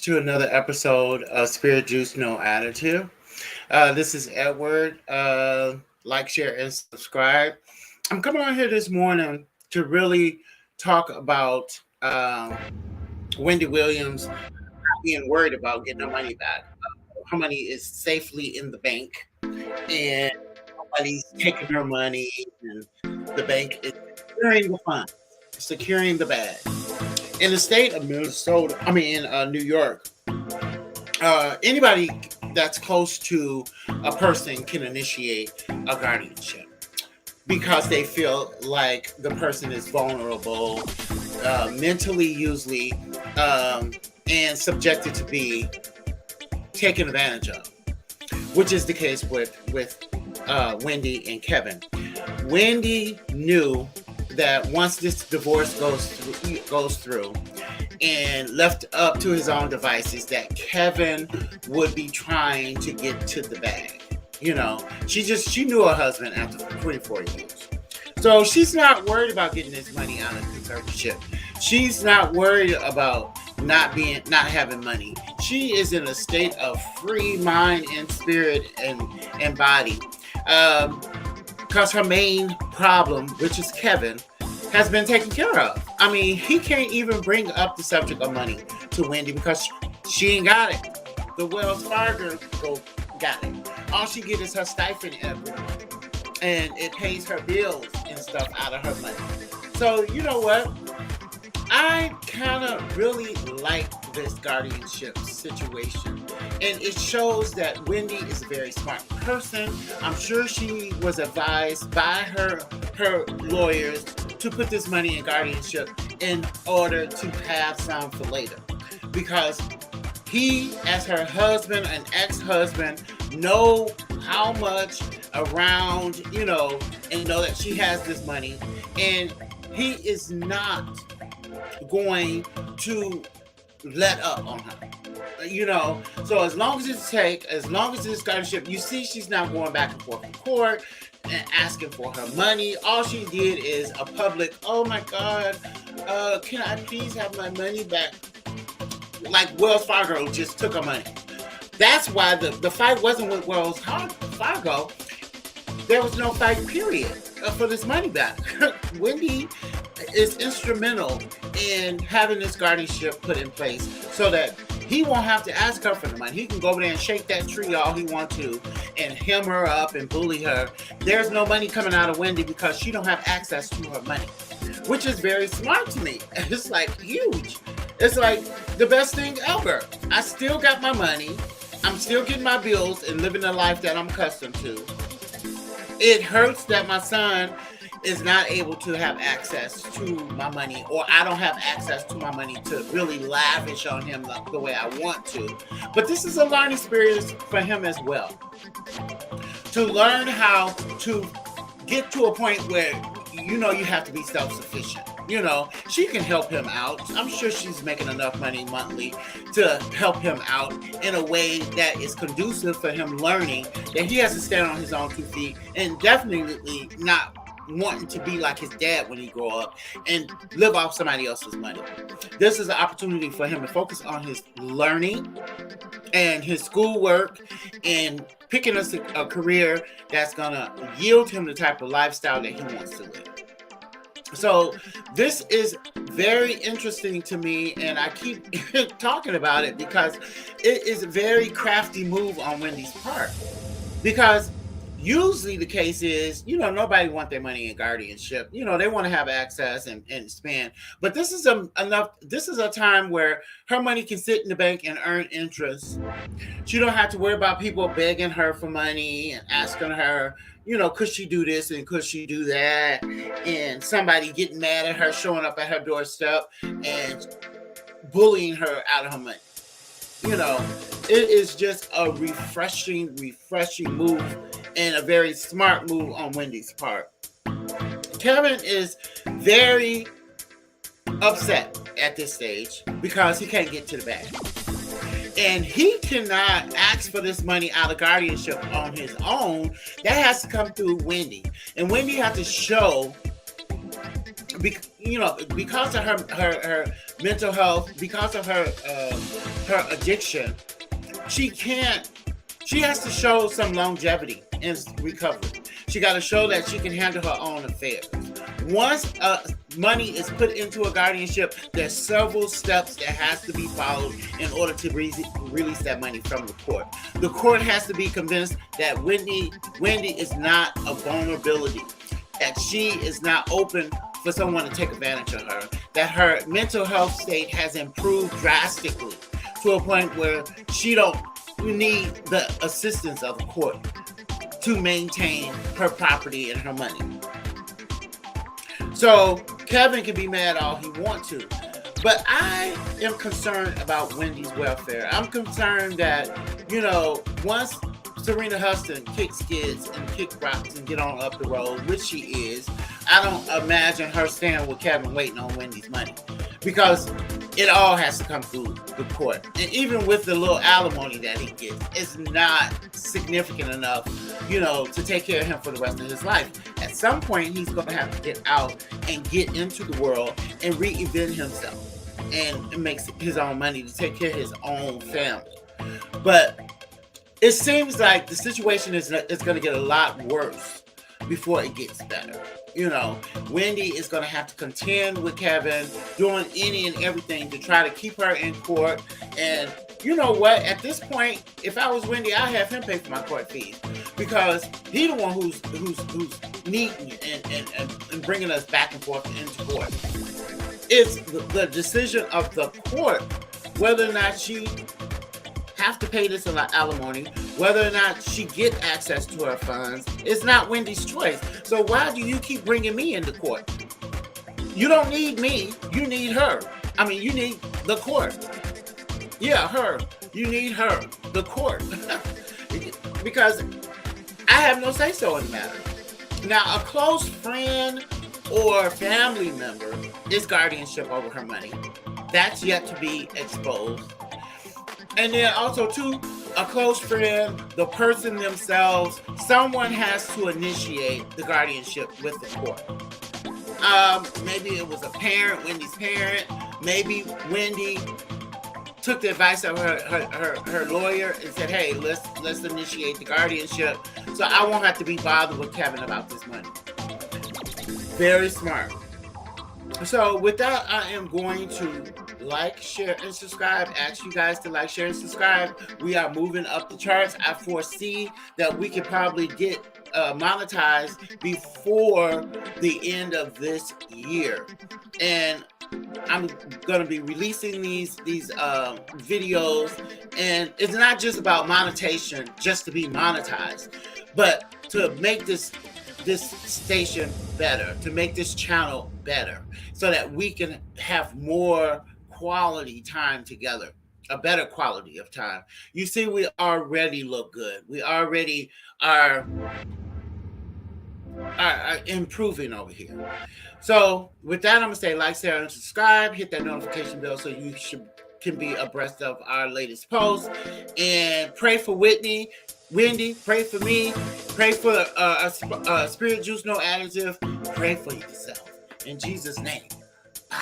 to another episode of Spirit Juice No Attitude. This is Edward. Like, share, and subscribe. I'm coming on here this morning to really talk about Wendy Williams not being worried about getting her money back. Her money is safely in the bank, and nobody's taking her money, and the bank is securing the funds, securing the bag. In the state of Minnesota, New York, anybody that's close to a person can initiate a guardianship because they feel like the person is vulnerable, mentally, usually, and subjected to be taken advantage of, which is the case with Wendy and Kevin. Wendy knew that once this divorce goes through and left up to his own devices, that Kevin would be trying to get to the bag. She knew her husband after 24 years. So she's not worried about getting this money out of conservatorship. She's not worried about not having money. She is in a state of free mind and spirit and body. Because her main problem, which is Kevin, has been taken care of. He can't even bring up the subject of money to Wendy because she ain't got it. The Wells Fargo got it. All she gets is her stipend every month, and it pays her bills and stuff out of her money. So you know what? I kind of really like this guardianship situation. And it shows that Wendy is a very smart person. I'm sure she was advised by her lawyers to put this money in guardianship in order to have some for later. Because he, as her husband, an ex-husband, know how much around, and know that she has this money. And he is not going to let up on her. So as long as this guardianship, you see she's not going back and forth in court and asking for her money. All she did is a public, oh my God, can I please have my money back? Like Wells Fargo just took her money. That's why the fight wasn't with Wells Fargo. There was no fight, period, for this money back. Wendy is instrumental in having this guardianship put in place so that he won't have to ask her for the money. He can go over there and shake that tree all he wants to and hem her up and bully her. There's no money coming out of Wendy because she don't have access to her money, which is very smart to me. It's like huge. It's like the best thing ever. I still got my money. I'm still getting my bills and living the life that I'm accustomed to. It hurts that my son is not able to have access to my money, or I don't have access to my money to really lavish on him the way I want to. But this is a learning experience for him as well. To learn how to get to a point where you have to be self-sufficient. She can help him out. I'm sure she's making enough money monthly to help him out in a way that is conducive for him learning that he has to stand on his own 2 feet and definitely not wanting to be like his dad when he grow up and live off somebody else's money. This is an opportunity for him to focus on his learning and his schoolwork and picking us a career that's gonna yield him the type of lifestyle that he wants to live. So this is very interesting to me, and I keep talking about it because it is a very crafty move on Wendy's part. Because usually the case is, nobody want their money in guardianship. They want to have access and spend. But this is a time where her money can sit in the bank and earn interest. She don't have to worry about people begging her for money and asking her, could she do this and could she do that? And somebody getting mad at her, showing up at her doorstep and bullying her out of her money. It is just a refreshing move and a very smart move on Wendy's part. Kevin is very upset at this stage because he can't get to the bag. And he cannot ask for this money out of guardianship on his own. That has to come through Wendy. And Wendy has to show because of her mental health, because of her addiction, she can't. She has to show some longevity in recovery. She got to show that she can handle her own affairs. Once money is put into a guardianship, there's several steps that has to be followed in order to release that money from the court. The court has to be convinced that Wendy is not a vulnerability, that she is not open for someone to take advantage of her, that her mental health state has improved drastically to a point where she don't need the assistance of the court to maintain her property and her money. So Kevin can be mad all he wants to, but I am concerned about Wendy's welfare. I'm concerned that, once Serena Huston kicks skids and kick rocks and get on up the road, which she is, I don't imagine her staying with Kevin waiting on Wendy's money, because it all has to come through the court. And even with the little alimony that he gets, it's not significant enough, to take care of him for the rest of his life. At some point, he's going to have to get out and get into the world and reinvent himself and make his own money to take care of his own family. But it seems like the situation is going to get a lot worse before it gets better. Wendy is going to have to contend with Kevin, doing any and everything to try to keep her in court. And you know what? At this point, if I was Wendy, I'd have him pay for my court fees, because he's the one who's needing and bringing us back and forth into court. It's the decision of the court whether or not she have to pay this alimony, whether or not she get access to her funds. It's not Wendy's choice. So why do you keep bringing me into court? You don't need me. You need her. You need the court. Yeah, her. You need her. The court. Because I have no say-so in the matter. Now, a close friend or family member is guardianship over her money. That's yet to be exposed. And then also, too, a close friend, the person themselves, someone has to initiate the guardianship with the court. Maybe it was a parent, Wendy's parent. Maybe Wendy took the advice of her lawyer and said, hey, let's initiate the guardianship so I won't have to be bothered with Kevin about this money. Very smart. So with that, I am going to like, share, and subscribe. Ask you guys to like, share, and subscribe. We are moving up the charts. I foresee that we could probably get monetized before the end of this year. And I'm going to be releasing these videos. And it's not just about monetization just to be monetized, but to make this station better, to make this channel better, so that we can have more quality time together, a better quality of time. You see, we already look good. We already are improving over here. So with that, I'm going to say like, share, and subscribe. Hit that notification bell so you can be abreast of our latest posts. And pray for Wendy, pray for me, pray for Spirit Juice No Additive, pray for yourself. In Jesus' name. Bye.